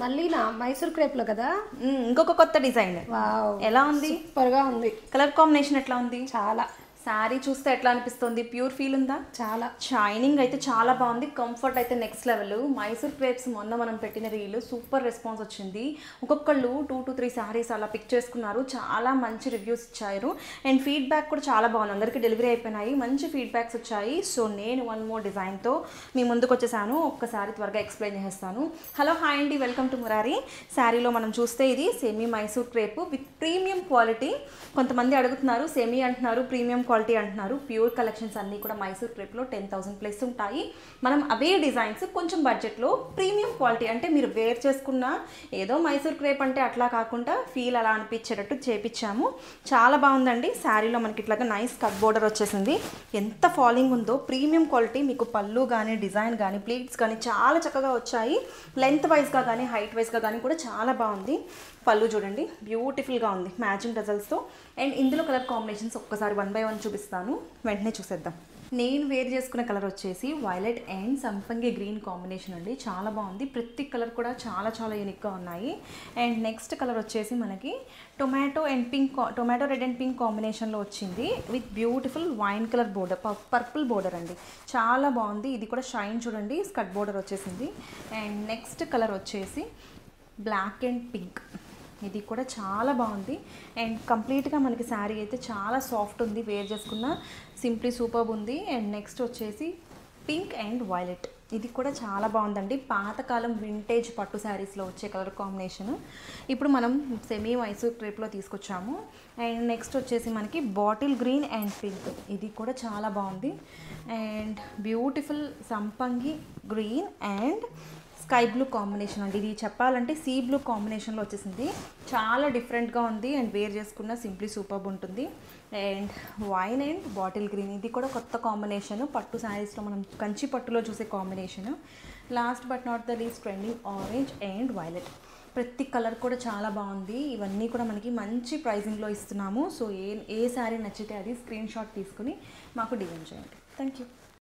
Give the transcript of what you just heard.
మళ్ళీ నా మైసూర్ క్రేప్లో కదా. ఇంకొక కొత్త డిజైన్. వావ్, ఎలా ఉంది? సూపర్గా ఉంది. కలర్ కాంబినేషన్ ఎట్లా ఉంది? చాలా. శారీ చూస్తే ఎట్లా అనిపిస్తుంది? ప్యూర్ ఫీల్ ఉందా? చాలా. షైనింగ్ అయితే చాలా బాగుంది. కంఫర్ట్ అయితే నెక్స్ట్ లెవెల్. మైసూర్ క్రేప్స్ మొన్న మనం పెట్టిన రీల్ సూపర్ రెస్పాన్స్ వచ్చింది. ఒక్కొక్కళ్ళు 2 to 3 శారీస్ అలా పిక్ చేసుకున్నారు. చాలా మంచి రివ్యూస్ ఇచ్చారు అండ్ ఫీడ్బ్యాక్ కూడా చాలా బాగుంది. అందరికీ డెలివరీ అయిపోయినాయి, మంచి ఫీడ్బ్యాక్స్ వచ్చాయి. సో నేను వన్ మోర్ డిజైన్తో మీ ముందుకు వచ్చేసాను. ఒక్కసారి త్వరగా ఎక్స్ప్లెయిన్ చేస్తాను. హలో, హాయ్ అండి, వెల్కమ్ టు మురారి. శారీలో మనం చూస్తే ఇది semi Mysore crepe with premium quality. కొంతమంది అడుగుతున్నారు సెమీ అంటున్నారు, ప్రీమియం క్వాలిటీ అంటున్నారు. ప్యూర్ కలెక్షన్స్ అన్నీ కూడా మైసూర్ క్రేప్లో 10,000 ప్లస్ ఉంటాయి. మనం అవే డిజైన్స్ కొంచెం బడ్జెట్లో ప్రీమియం క్వాలిటీ, అంటే మీరు వేర్ చేసుకున్న ఏదో మైసూర్ క్రేప్ అంటే అట్లా కాకుండా ఫీల్ అలా అనిపించేటట్టు చేపించాము. చాలా బాగుందండి. శారీలో మనకి ఇట్లాగా నైస్ కట్ బోర్డర్ వచ్చేసింది. ఎంత ఫాలింగ్ ఉందో, ప్రీమియం క్వాలిటీ. మీకు పళ్ళు కానీ డిజైన్ కానీ ప్లీట్స్ కానీ చాలా చక్కగా వచ్చాయి. లెంత్ వైజ్గా కానీ హైట్ వైజ్గా కానీ కూడా చాలా బాగుంది. పళ్ళు చూడండి, బ్యూటిఫుల్గా ఉంది మ్యాచింగ్ డజల్స్తో. అండ్ ఇందులో కలర్ కాంబినేషన్స్ ఒక్కసారి 1 by 1 చూపిస్తాను, వెంటనే చూసేద్దాం. నేను వేర్ చేసుకున్న కలర్ వచ్చేసి వైలెట్ అండ్ సంపంగి గ్రీన్ కాంబినేషన్ అండి. చాలా బాగుంది. ప్రతి కలర్ కూడా చాలా చాలా యూనిక్గా ఉన్నాయి. అండ్ నెక్స్ట్ కలర్ వచ్చేసి మనకి టొమాటో రెడ్ అండ్ పింక్ కాంబినేషన్లో వచ్చింది with beautiful wine colour border, purple border అండి. చాలా బాగుంది. ఇది కూడా షైన్ చూడండి, స్కర్ట్ బోర్డర్ వచ్చేసింది. అండ్ నెక్స్ట్ కలర్ వచ్చేసి బ్లాక్ అండ్ పింక్. ఇది కూడా చాలా బాగుంది. అండ్ కంప్లీట్గా మనకి శారీ అయితే చాలా సాఫ్ట్ ఉంది, వేర్ చేసుకున్న సింప్లీ సూపర్బ్ ఉంది. అండ్ నెక్స్ట్ వచ్చేసి పింక్ అండ్ వైలెట్. ఇది కూడా చాలా బాగుందండి. పాతకాలం వింటేజ్ పట్టు శారీస్లో వచ్చే కలర్ కాంబినేషన్ ఇప్పుడు మనం సెమీ మైసూర్ క్రేప్లో తీసుకొచ్చాము. అండ్ నెక్స్ట్ వచ్చేసి మనకి బాటిల్ గ్రీన్ అండ్ పింక్. ఇది కూడా చాలా బాగుంది. అండ్ బ్యూటిఫుల్ సంపంగి green and sky blue combination అండి. ఇది చెప్పాలంటే సీ బ్లూ కాంబినేషన్లో వచ్చేసింది. చాలా డిఫరెంట్గా ఉంది అండ్ వేర్ చేసుకున్న సింప్లీ సూపర్బ్ ఉంటుంది. And wine and bottle green, ఇది కూడా కొత్త కాంబినేషన్. పట్టు శారీస్లో మనం కంచి పట్టులో చూసే combination. Last but not the least trending orange and violet. ప్రతి కలర్ కూడా చాలా బాగుంది. ఇవన్నీ కూడా మనకి మంచి ప్రైజింగ్లో ఇస్తున్నాము. సో ఏ శారీ నచ్చితే అది స్క్రీన్ షాట్ తీసుకుని మాకు డిజైన్ చేయండి. Thank you.